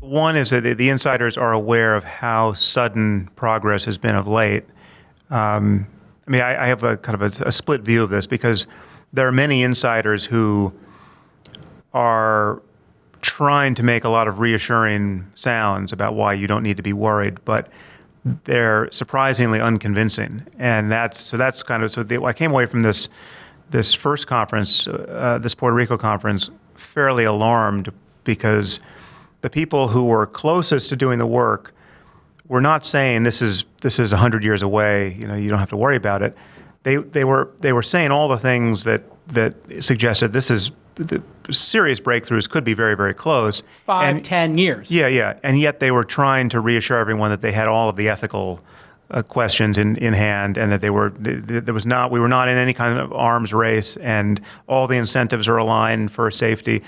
one is that the insiders are aware of how sudden progress has been of late. I have a kind of a split view of this because there are many insiders who are trying to make a lot of reassuring sounds about why you don't need to be worried, but they're surprisingly unconvincing. And I came away from this first conference, this Puerto Rico conference, fairly alarmed because the people who were closest to doing the work were not saying this is 100 years away, you don't have to worry about it. They were saying all the things that suggested the serious breakthroughs could be very, very close. 10 years. Yeah. And yet they were trying to reassure everyone that they had all of the ethical questions in hand, and that we were not in any kind of arms race, and all the incentives are aligned for safety.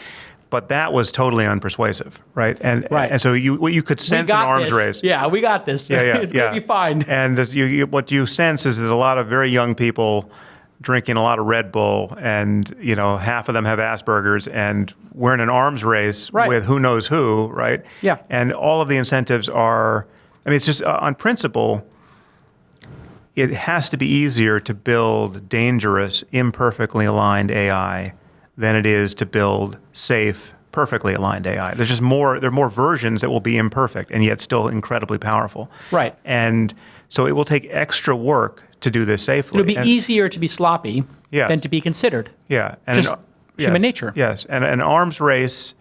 But that was totally unpersuasive, right? And so you could sense an arms race. Yeah, we got this. It's going to be fine. And what you sense is there's a lot of very young people drinking a lot of Red Bull, and half of them have Asperger's, and we're in an arms race with who knows who, right? Yeah. And all of the incentives are, it's just on principle, it has to be easier to build dangerous, imperfectly aligned AI than it is to build safe, perfectly aligned AI. There are more versions that will be imperfect and yet still incredibly powerful. Right. And so it will take extra work to do this safely. It'll be easier to be sloppy than to be considered. Yeah. Human nature. Yes. And an arms race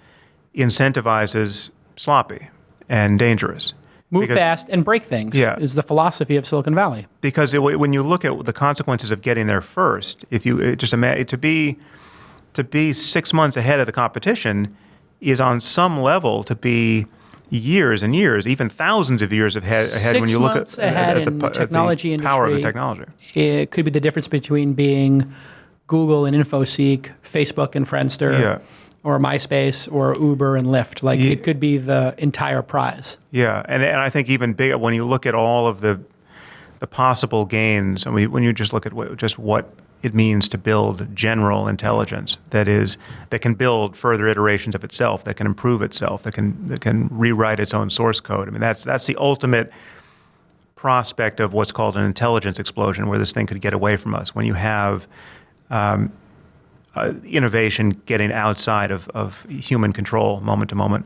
incentivizes sloppy and dangerous. Move fast and break things is the philosophy of Silicon Valley. Because when you look at the consequences of getting there first, if you just imagine to be 6 months ahead of the competition is on some level to be years and years, even thousands of years ahead when you look at the technology industry, power of the technology. It could be the difference between being Google and InfoSeek, Facebook and Friendster, or MySpace, or Uber and Lyft. It could be the entire prize. Yeah, and I think even bigger when you look at all of the possible gains. When you just look at what it means to build general intelligence that can build further iterations of itself, that can improve itself, that can rewrite its own source code. That's the ultimate prospect of what's called an intelligence explosion, where this thing could get away from us. When you have innovation getting outside of human control, moment to moment,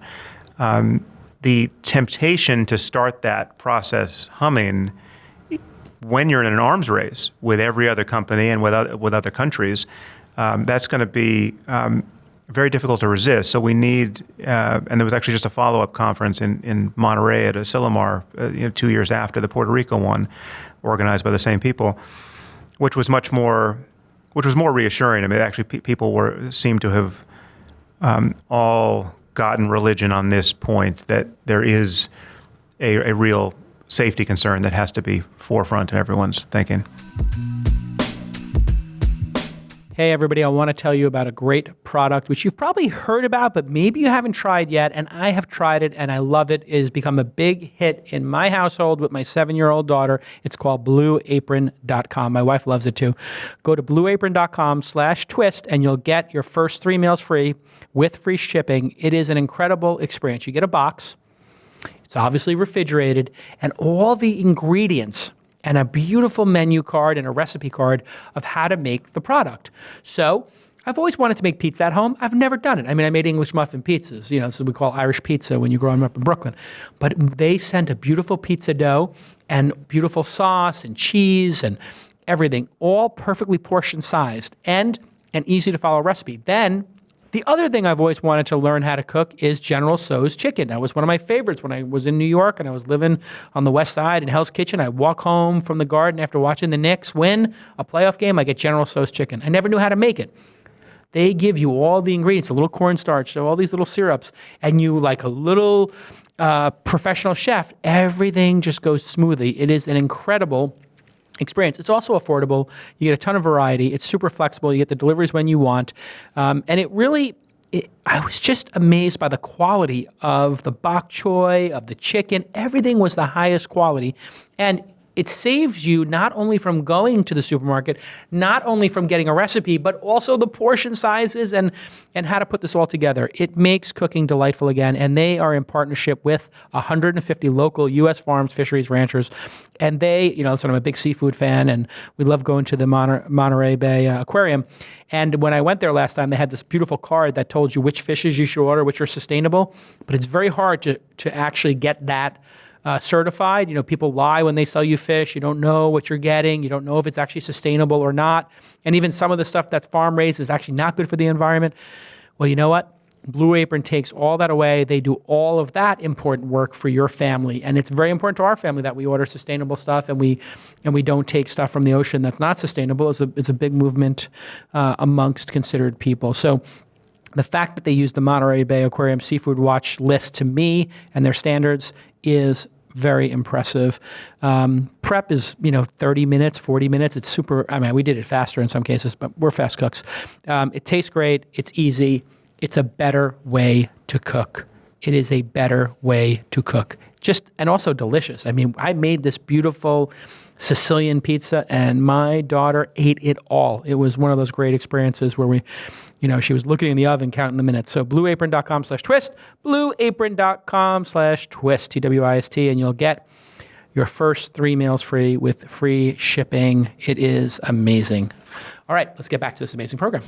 the temptation to start that process humming when you're in an arms race with every other company and with other countries, that's going to be very difficult to resist. So we need, and there was actually just a follow-up conference in Monterey at Asilomar 2 years after the Puerto Rico one, organized by the same people, which was more reassuring. Actually, people seemed to have all gotten religion on this point, that there is a real safety concern that has to be forefront in everyone's thinking. Hey everybody, I want to tell you about a great product which you've probably heard about, but maybe you haven't tried yet, and I have tried it and I love it. It has become a big hit in my household with my 7-year-old daughter. It's called blueapron.com. My wife loves it too. Go to blueapron.com/twist and you'll get your first 3 meals free with free shipping. It is an incredible experience. You get a box. It's obviously refrigerated, and all the ingredients and a beautiful menu card and a recipe card of how to make the product. So I've always wanted to make pizza at home. I've never done it. I made English muffin pizzas. This is what we call Irish pizza when you're growing up in Brooklyn. But they sent a beautiful pizza dough and beautiful sauce and cheese and everything, all perfectly portion sized and an easy to follow recipe. Then the other thing I've always wanted to learn how to cook is General Tso's chicken. That was one of my favorites when I was in New York and I was living on the West Side in Hell's Kitchen. I'd walk home from the Garden after watching the Knicks win a playoff game. I get General Tso's chicken. I never knew how to make it. They give you all the ingredients, a little cornstarch, so all these little syrups, and you, like a little professional chef, everything just goes smoothly. It is an incredible experience. It's also affordable. You get a ton of variety. It's super flexible. You get the deliveries when you want. And I was just amazed by the quality of the bok choy, of the chicken. Everything was the highest quality. And it saves you not only from going to the supermarket, not only from getting a recipe, but also the portion sizes and how to put this all together. It makes cooking delightful again, and they are in partnership with 150 local U.S. farms, fisheries, ranchers, and they, so I'm a big seafood fan, and we love going to the Monterey Bay Aquarium. And when I went there last time, they had this beautiful card that told you which fishes you should order, which are sustainable, but it's very hard to actually get that certified. People lie when they sell you fish. You don't know what you're getting. You don't know if it's actually sustainable or not. And even some of the stuff that's farm raised is actually not good for the environment. Well, you know what? Blue Apron takes all that away. They do all of that important work for your family. And it's very important to our family that we order sustainable stuff and we don't take stuff from the ocean that's not sustainable. It's a big movement amongst considered people. So the fact that they use the Monterey Bay Aquarium Seafood Watch list to me and their standards is very impressive. Prep is, 30 minutes, 40 minutes. It's super, we did it faster in some cases, but we're fast cooks. It tastes great. It's easy. It's a better way to cook. It is a better way to cook. And also delicious. I made this beautiful Sicilian pizza and my daughter ate it all. It was one of those great experiences where she was looking in the oven, counting the minutes. So blueapron.com/twist, blueapron.com/twist, TWIST, and you'll get your first 3 meals free with free shipping. It is amazing. All right, let's get back to this amazing program.